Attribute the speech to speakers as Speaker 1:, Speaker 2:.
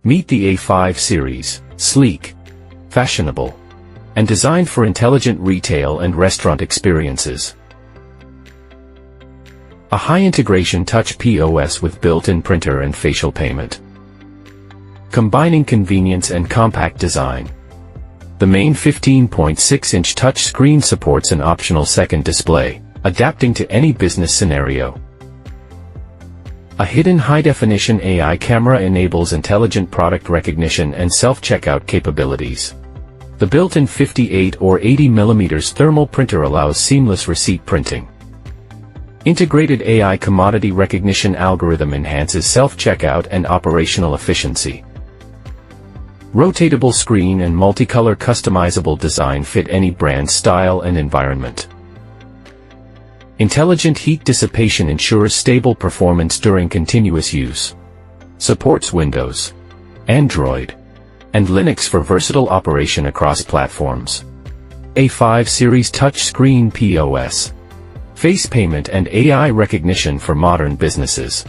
Speaker 1: Meet the A5 series, sleek, fashionable, and designed for intelligent retail and restaurant experiences. A high-integration touch POS with built-in printer and facial payment. Combining convenience and compact design. The main 15.6-inch touchscreen supports an optional second display, adapting to any business scenario. A hidden high-definition AI camera enables intelligent product recognition and self-checkout capabilities. The built-in 58 or 80 mm thermal printer allows seamless receipt printing. Integrated AI commodity recognition algorithm enhances self-checkout and operational efficiency. Rotatable screen and multicolor customizable design fit any brand style and environment. Intelligent heat dissipation ensures stable performance during continuous use. Supports Windows, Android, and Linux for versatile operation across platforms. A5 series touchscreen POS. Face payment and AI recognition for modern businesses.